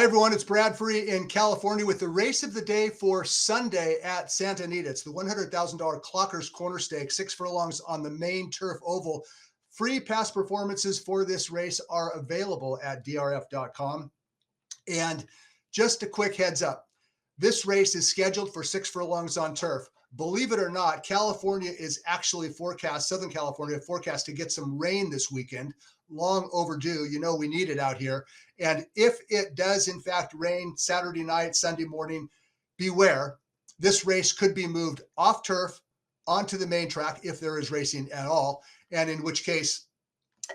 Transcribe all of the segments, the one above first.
everyone, it's Bradfree in California with the race of the day for Sunday at Santa Anita. It's the $100,000 Clockers Corner Stakes, 6 furlongs on the main turf oval. Free past performances for this race are available at DRF.com. And just a quick heads up, this race is scheduled for 6 furlongs on turf. Believe it or not, California is actually forecast, Southern California forecast to get some rain this weekend. Long overdue. You know, we need it out here. And if it does, in fact, rain Saturday night, Sunday morning, beware. This race could be moved off turf onto the main track if there is racing at all. And in which case,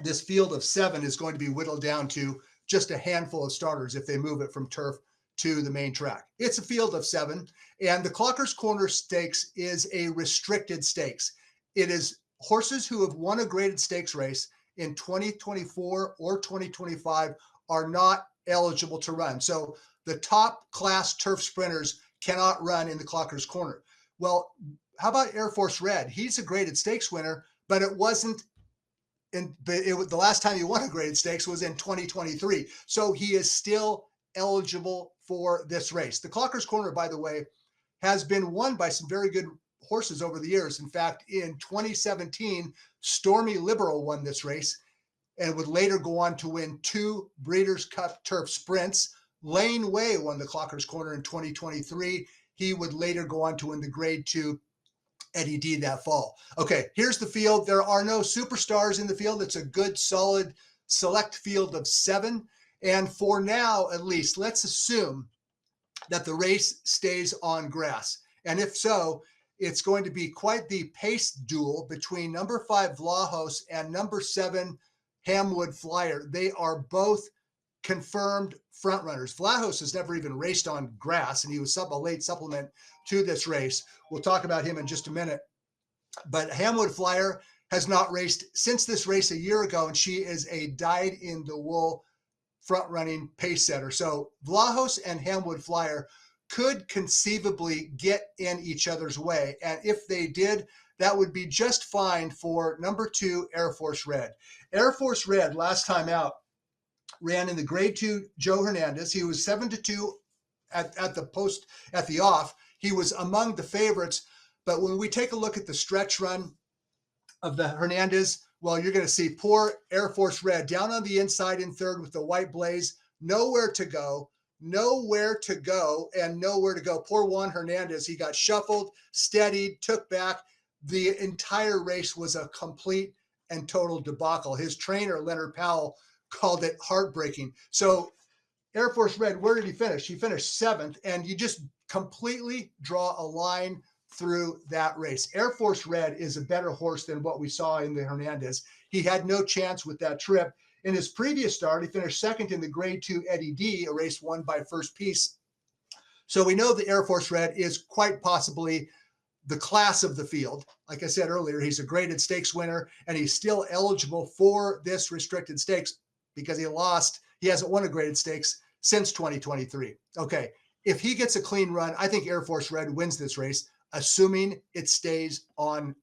this field of 7 is going to be whittled down to just a handful of starters if they move it from turf to the main track. It's a field of 7. And the Clockers Corner Stakes is a restricted stakes. It is horses who have won a graded stakes race in 2024 or 2025 are not eligible to run. So the top class turf sprinters cannot run in the Clockers Corner. Well, how about Air Force Red? He's a graded stakes winner, but it wasn't the last time he won a graded stakes was in 2023. So he is still eligible for this race. The Clockers Corner, by the way, has been won by some very good horses over the years. In fact, in 2017, Stormy Liberal won this race and would later go on to win 2 Breeders' Cup Turf Sprints. Lane Way won the Clockers Corner in 2023. He would later go on to win the Grade 2 Eddie D that fall. Okay, here's the field. There are no superstars in the field. It's a good, solid, select field of 7. And for now, at least, let's assume that the race stays on grass. And if so, it's going to be quite the pace duel between number 5 Vlahos and number 7 Hamwood Flyer. They are both confirmed front runners. Vlahos has never even raced on grass, and he was a late supplement to this race. We'll talk about him in just a minute. But Hamwood Flyer has not raced since this race a year ago, and she is a dyed-in-the-wool front-running pace setter. So Vlahos and Hamwood Flyer could conceivably get in each other's way. And if they did, that would be just fine for number 2, Air Force Red. Air Force Red, last time out, ran in the Grade 2 Joe Hernandez. He was 7-2 at the off. He was among the favorites. But when we take a look at the stretch run of the Hernandez, well, you're going to see poor Air Force Red down on the inside in third with the white blaze, nowhere to go, and nowhere to go. Poor Juan Hernandez, he got shuffled, steadied, took back. The entire race was a complete and total debacle. His trainer, Leonard Powell, called it heartbreaking. So Air Force Red, where did he finish? He finished 7th, and you just completely draw a line through that race. Air Force Red is a better horse than what we saw in the Hernandez. He had no chance with that trip. In his previous start, he finished 2nd in the Grade 2 Eddie D, a race won by First Piece. So we know the Air Force Red is quite possibly the class of the field. Like I said earlier, he's a graded stakes winner, and he's still eligible for this restricted stakes because he hasn't won a graded stakes since 2023. Okay, if he gets a clean run, I think Air Force Red wins this race, assuming it stays on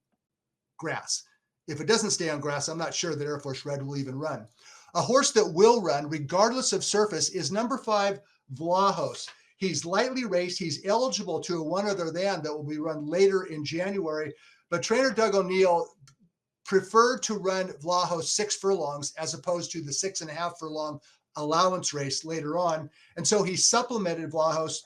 grass. If it doesn't stay on grass, I'm not sure that Air Force Red will even run. A horse that will run, regardless of surface, is number 5, Vlahos. He's lightly raced. He's eligible to a one other than that will be run later in January. But trainer Doug O'Neill preferred to run Vlahos 6 furlongs as opposed to the 6.5 furlong allowance race later on. And so he supplemented Vlahos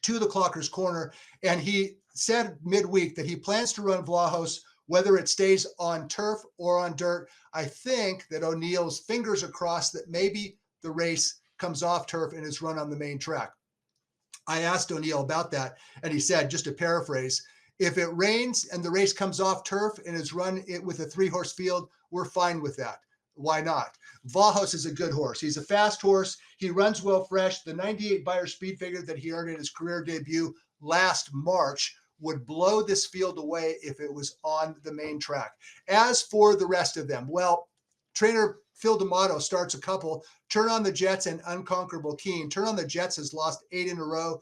to the Clockers Corner, and he said midweek that he plans to run Vlahos whether it stays on turf or on dirt. I think that O'Neill's fingers are crossed that maybe the race comes off turf and is run on the main track. I asked O'Neill about that, and he said, just to paraphrase, if it rains and the race comes off turf and is run with a 3-horse field, we're fine with that. Why not? Vlahos is a good horse. He's a fast horse. He runs well fresh. The 98 Beyer speed figure that he earned in his career debut last March would blow this field away if it was on the main track. As for the rest of them, well, trainer Phil D'Amato starts a couple. Turn on the Jets and Unconquerable Keen. Turn on the Jets has lost 8 in a row.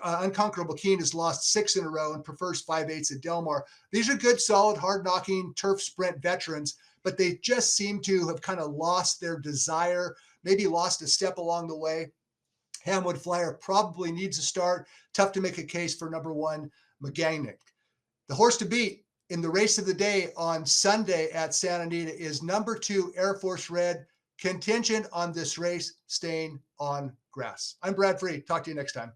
Unconquerable Keen has lost 6 in a row and prefers 5/8 at Del Mar. These are good, solid, hard-knocking turf sprint veterans, but they just seem to have kind of lost their desire, maybe lost a step along the way. Hamwood Flyer probably needs a start. Tough to make a case for number 1, McGagnick. The horse to beat in the race of the day on Sunday at Santa Anita is number 2, Air Force Red, contingent on this race staying on grass. I'm Brad Free. Talk to you next time.